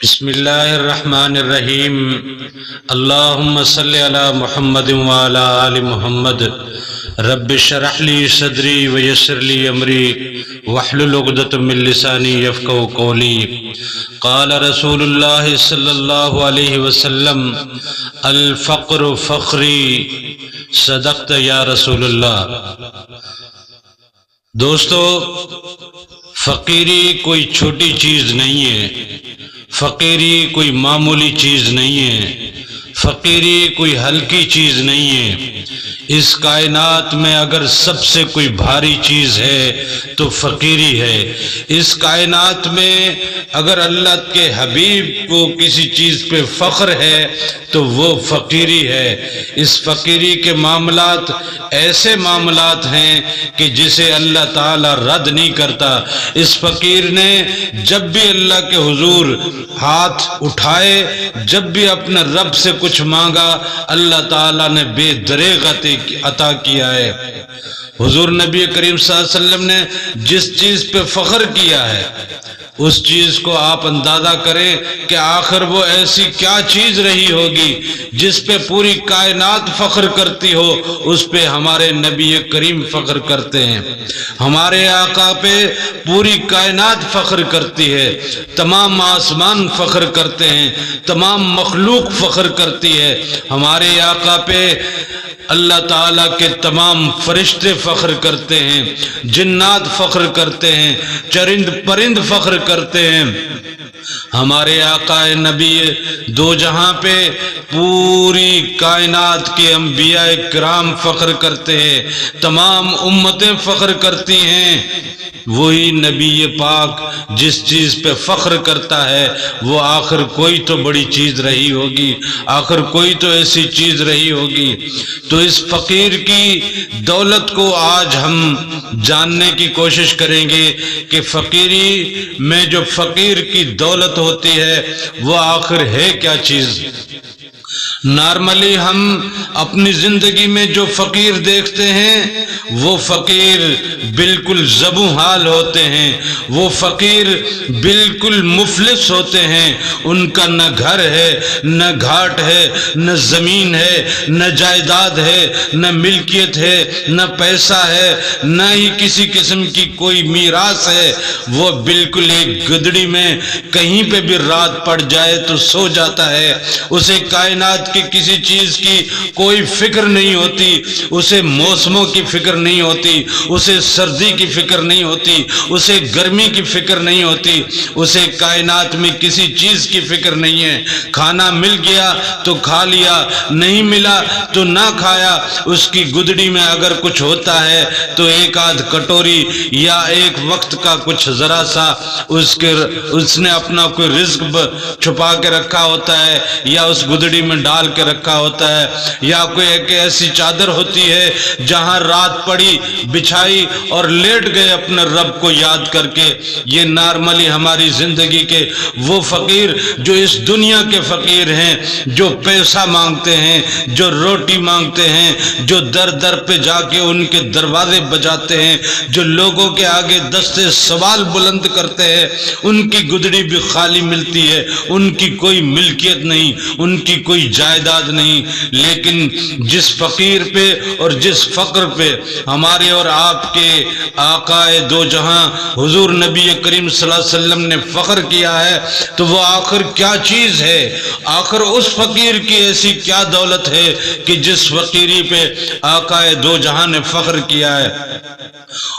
بسم اللہ الرحمن الرحیم اللہم صلی علی محمد وعلی آل محمد رب اشرح لی صدری ویسر لی امری واحلل عقدۃ من لسانی یفقہوا قولی قال رسول اللہ صلی اللہ علیہ وسلم الفقر فخری صدقت یا رسول اللہ۔ دوستو، فقیری کوئی چھوٹی چیز نہیں ہے، فقیری کوئی معمولی چیز نہیں ہے، فقیری کوئی ہلکی چیز نہیں ہے۔ اس کائنات میں اگر سب سے کوئی بھاری چیز ہے تو فقیری ہے۔ اس کائنات میں اگر اللہ کے حبیب کو کسی چیز پہ فخر ہے تو وہ فقیری ہے۔ اس فقیری کے معاملات ایسے معاملات ہیں کہ جسے اللہ تعالیٰ رد نہیں کرتا۔ اس فقیر نے جب بھی اللہ کے حضور ہاتھ اٹھائے، جب بھی اپنے رب سے کچھ مانگا، اللہ تعالیٰ نے بے دریغ عطا کیا ہے۔ حضور نبی کریم صلی اللہ علیہ وسلم نے جس چیز پہ فخر کیا ہے اس چیز کو آپ اندازہ کریں کہ آخر وہ ایسی کیا چیز رہی ہوگی جس پہ پوری کائنات فخر کرتی ہو۔ اس پہ ہمارے نبی کریم فخر کرتے ہیں، ہمارے آقا پہ پوری کائنات فخر کرتی ہے، تمام آسمان فخر کرتے ہیں، تمام مخلوق فخر کرتی ہے۔ ہمارے آقا پہ اللہ تعالیٰ کے تمام فرشتے فخر کرتے ہیں، جنات فخر کرتے ہیں، چرند پرند فخر کرتے ہیں۔ ہمارے آقا نبی دو جہاں پہ پوری کائنات کے انبیاء کرام فخر کرتے ہیں، تمام امتیں فخر کرتی ہیں۔ وہی نبی پاک جس چیز پہ فخر کرتا ہے وہ آخر کوئی تو بڑی چیز رہی ہوگی، آخر کوئی تو ایسی چیز رہی ہوگی۔ تو اس فقیر کی دولت کو آج ہم جاننے کی کوشش کریں گے کہ فقیری میں جو فقیر کی دولت ہوتی ہے وہ آخر ہے کیا چیز۔ نارملی ہم اپنی زندگی میں جو فقیر دیکھتے ہیں وہ فقیر بالکل زبوں حال ہوتے ہیں، وہ فقیر بالکل مفلس ہوتے ہیں۔ ان کا نہ گھر ہے، نہ گھاٹ ہے، نہ زمین ہے، نہ جائیداد ہے، نہ ملکیت ہے، نہ پیسہ ہے، نہ ہی کسی قسم کی کوئی میراث ہے۔ وہ بالکل ایک گدڑی میں کہیں پہ بھی رات پڑ جائے تو سو جاتا ہے۔ اسے کائنات کی کسی چیز کی کوئی فکر نہیں ہوتی، اسے موسموں کی فکر نہیں ہوتی، اسے سردی کی فکر نہیں ہوتی، اسے گرمی کی فکر نہیں ہوتی، اسے کائنات میں کسی چیز کی فکر نہیں ہے۔ کھانا مل گیا تو کھا لیا، نہیں ملا تو نہ کھایا۔ اس کی گدڑی میں اگر کچھ ہوتا ہے تو ایک آدھ کٹوری یا ایک وقت کا کچھ ذرا سا اس نے اپنا کوئی رزق چھپا کے رکھا ہوتا ہے، یا اس گدڑی میں ڈال کے رکھا ہوتا ہے، یا کوئی ایک ایسی چادر ہوتی ہے جہاں رات پڑی بچھائی اور لیٹ گئے اپنے رب کو یاد کر کے۔ یہ نارملی ہماری زندگی کے وہ فقیر جو اس دنیا کے فقیر ہیں، جو پیسہ مانگتے ہیں، جو روٹی مانگتے ہیں، جو در در پہ جا کے ان کے دروازے بجاتے ہیں، جو لوگوں کے آگے دستے سوال بلند کرتے ہیں، ان کی گدڑی بھی خالی ملتی ہے، ان کی کوئی ملکیت نہیں، ان کی کوئی جائیداد نہیں۔ لیکن جس فقیر پہ اور جس فقر پہ ہمارے اور آپ کے آقا دو جہاں حضور نبی کریم صلی اللہ علیہ وسلم نے فخر کیا ہے تو وہ آخر کیا چیز ہے؟ آخر اس فقیر کی ایسی کیا دولت ہے کہ جس فقیری پہ آقا دو جہاں نے فخر کیا ہے؟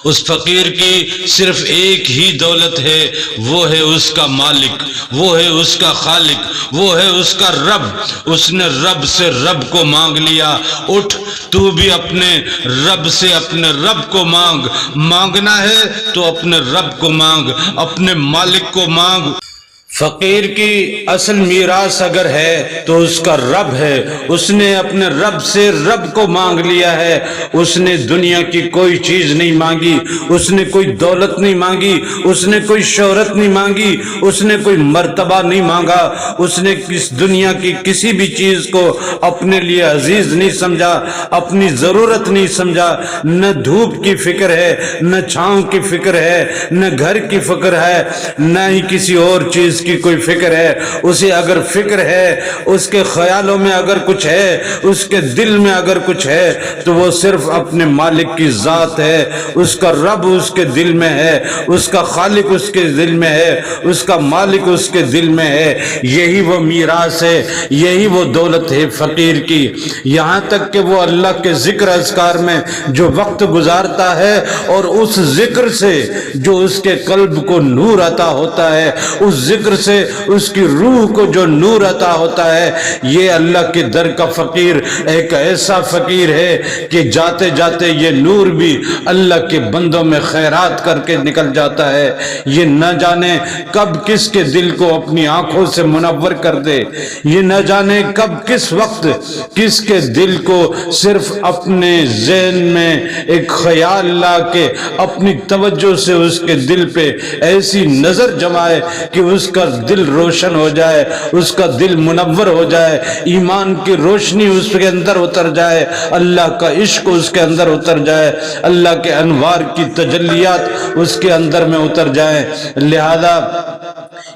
اس فقیر کی صرف ایک ہی دولت ہے، وہ ہے اس کا مالک، وہ ہے اس کا خالق، وہ ہے اس کا رب۔ اس نے رب سے رب کو مانگ لیا۔ اٹھ تو بھی اپنے رب سے اپنے رب کو مانگ، مانگنا ہے تو اپنے رب کو مانگ، اپنے مالک کو مانگ۔ فقیر کی اصل میراث اگر ہے تو اس کا رب ہے۔ اس نے اپنے رب سے رب کو مانگ لیا ہے۔ اس نے دنیا کی کوئی چیز نہیں مانگی، اس نے کوئی دولت نہیں مانگی، اس نے کوئی شہرت نہیں مانگی، اس نے کوئی مرتبہ نہیں مانگا، اس نے اس دنیا کی کسی بھی چیز کو اپنے لیے عزیز نہیں سمجھا، اپنی ضرورت نہیں سمجھا۔ نہ دھوپ کی فکر ہے، نہ چھاؤں کی فکر ہے، نہ گھر کی فکر ہے، نہ ہی کسی اور چیز کی کی کوئی فکر ہے، اسے اگر فکر ہے، اس کے خیالوں میں اگر کچھ ہے، اس کے دل میں اگر کچھ ہے، تو وہ صرف اپنے مالک کی ذات ہے، اس کا رب اس کے دل میں ہے، اس کا خالق اس کے دل میں ہے، اس کا مالک اس کے دل میں ہے۔ یہی وہ میراث ہے، یہی وہ دولت ہے فقیر کی۔ یہاں تک کہ وہ اللہ کے ذکر اذکار میں جو وقت گزارتا ہے اور اس ذکر سے جو اس کے قلب کو نور عطا ہوتا ہے، اس ذکر سے اس کی روح کو جو نور عطا ہوتا ہے، یہ اللہ کے در کا فقیر ایک ایسا فقیر ہے کہ جاتے جاتے یہ نور بھی اللہ کے بندوں میں خیرات کر کے نکل جاتا ہے۔ یہ نہ جانے کب کس کے دل کو اپنی آنکھوں سے منور کر دے، یہ نہ جانے کب کس وقت کس کے دل کو صرف اپنے ذہن میں ایک خیال لا کے اپنی توجہ سے اس کے دل پہ ایسی نظر جمائے کہ اس کا دل روشن ہو جائے، اس کا دل منور ہو جائے، ایمان کی روشنی اس کے اندر اتر جائے، اللہ کا عشق اس کے اندر اتر جائے، اللہ کے انوار کی تجلیات اس کے اندر میں اتر جائیں۔ لہذا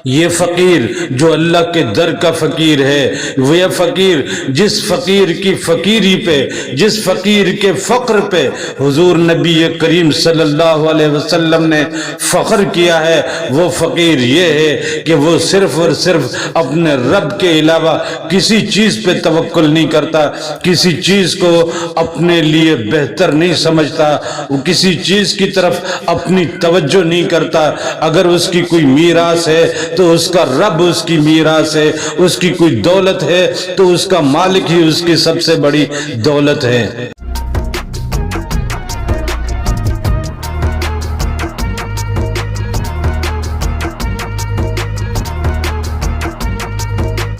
یہ فقیر جو اللہ کے در کا فقیر ہے، وہ یہ فقیر جس فقیر کی فقیری پہ، جس فقیر کے فقر پہ حضور نبی کریم صلی اللہ علیہ وسلم نے فخر کیا ہے، وہ فقیر یہ ہے کہ وہ صرف اور صرف اپنے رب کے علاوہ کسی چیز پہ توکل نہیں کرتا، کسی چیز کو اپنے لیے بہتر نہیں سمجھتا، وہ کسی چیز کی طرف اپنی توجہ نہیں کرتا۔ اگر اس کی کوئی میراث ہے تو اس کا رب اس کی میراث ہے، اس کی کوئی دولت ہے تو اس کا مالک ہی اس کی سب سے بڑی دولت ہے۔